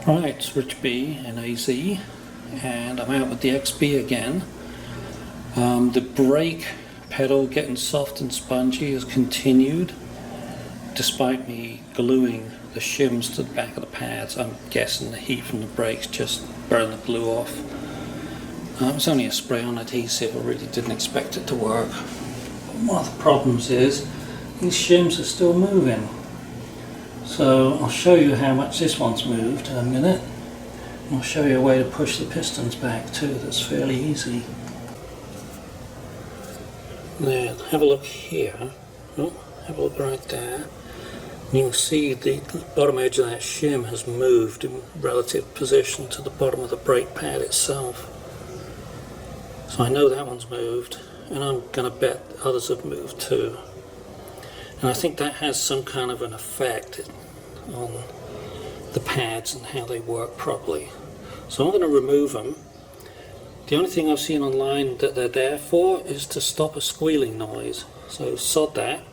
Right, it's Rich B in AZ, and I'm out with the XB again. The brake pedal getting soft and spongy has continued, despite me gluing the shims to the back of the pads. I'm guessing the heat from the brakes just burned the glue off. It was only a spray-on adhesive, I really didn't expect it to work. But one of the problems is these shims are still moving. So I'll show you how much this one's moved in a minute. And I'll show you a way to push the pistons back too that's fairly easy. There, have a look here. Oh, have a look right there. And you can see the bottom edge of that shim has moved in relative position to the bottom of the brake pad itself. So I know that one's moved, and I'm going to bet others have moved too. And I think that has some kind of an effect on the pads and how they work properly. So I'm going to remove them. The only thing I've seen online that they're there for is to stop a squealing noise. So sod that.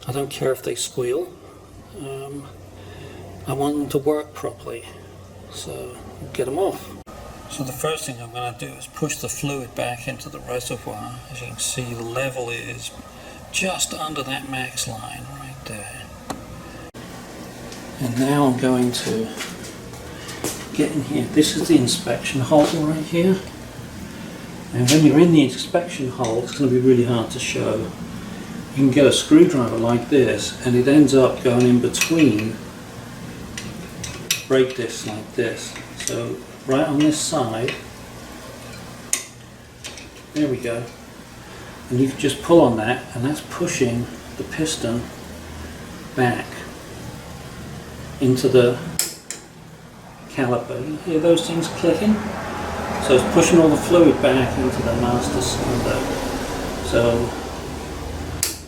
I don't care if they squeal. I want them to work properly. So get them off. So the first thing I'm going to do is push the fluid back into the reservoir. As you can see, the level is just under that max line right there. And now I'm going to get in here. This is the inspection hole right here. And when you're in the inspection hole, it's going to be really hard to show. You can get a screwdriver like this, and it ends up going in between brake discs like this. So right on this side, there we go. And you can just pull on that, and that's pushing the piston back into the caliper. You hear those things clicking? So it's pushing all the fluid back into the master cylinder. So,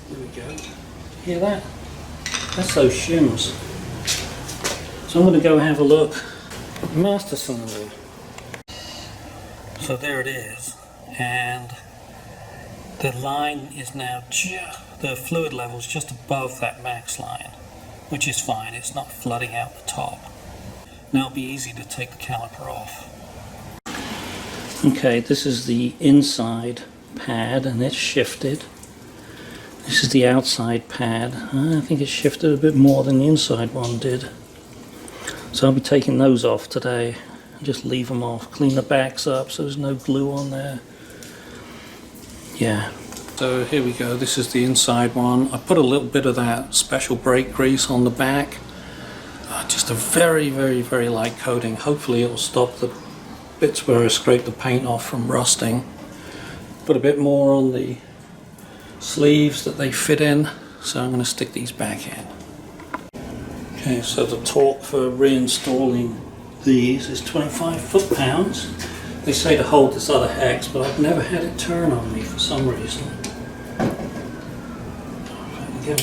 there we go. Hear that? That's those shims. So I'm going to go have a look at the master cylinder. So there it is. And the line is now the fluid level is just above that max line, which is fine. It's not flooding out the top. Now it'll be easy to take the caliper off. Okay, this is the inside pad and it's shifted. This is the outside pad. I think it's shifted a bit more than the inside one did. So I'll be taking those off today. Just leave them off. Clean the backs up so there's no glue on there. Yeah. So here we go, this is the inside one. I put a little bit of that special brake grease on the back. Just a very, very, very light coating. Hopefully it'll stop the bits where I scrape the paint off from rusting. Put a bit more on the sleeves that they fit in. So I'm going to stick these back in. Okay, so the torque for reinstalling these is 25 foot-pounds. They say to hold this other hex, but I've never had it turn on me for some reason. There we go.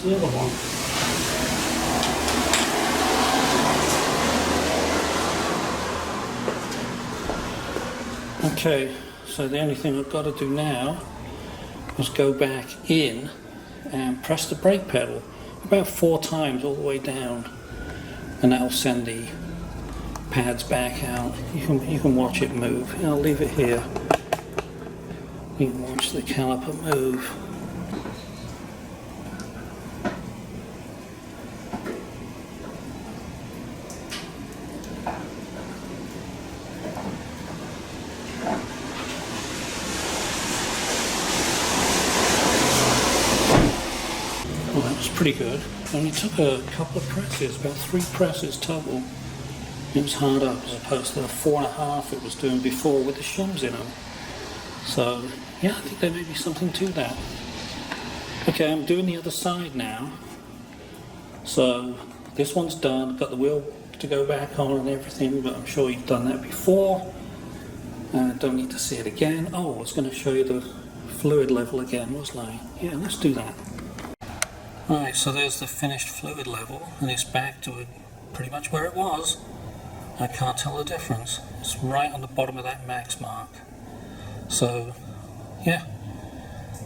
The other one. Okay, so the only thing I've got to do now is go back in and press the brake pedal about 4 times all the way down, and that'll send the pads back out. You can watch it move. I'll leave it here. You can watch the caliper move. Well, that was pretty good. Only took a couple of presses, about 3 presses total. It was hard up as opposed to the 4.5 it was doing before with the shims in them. So, yeah, I think there may be something to that. Okay, I'm doing the other side now. So, this one's done. Got the wheel to go back on and everything, but I'm sure you've done that before. Don't need to see it again. Oh, I was going to show you the fluid level again, wasn't I? Yeah, let's do that. Alright, so there's the finished fluid level, and it's back to pretty much where it was. I can't tell the difference. It's right on the bottom of that max mark. So, yeah,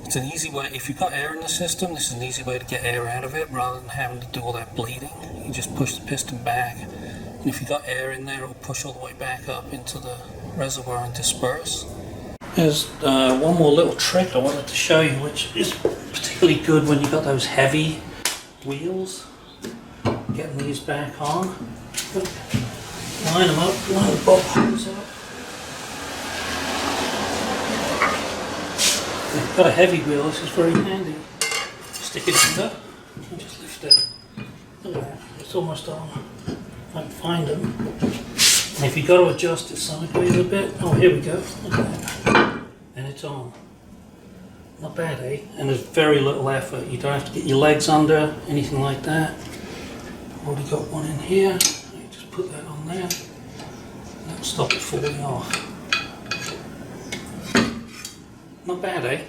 It's an easy way, if you've got air in the system, this is an easy way to get air out of it rather than having to do all that bleeding. You just push the piston back, and if you've got air in there, it'll push all the way back up into the reservoir and disperse. There's one more little trick I wanted to show you, which is particularly good when you've got those heavy wheels. Getting these back on. Line them up, line the bolt holes up. If you've got a heavy wheel, this is very handy. Stick it under and just lift it. Look at that, it's almost on. If I can find them. And if you've got to adjust it sideways a bit, oh here we go, look at that. And it's on. Not bad, eh? And there's very little effort. You don't have to get your legs under, anything like that. Already got one in here. You just put that on there. That'll stop it falling off. Not bad, eh?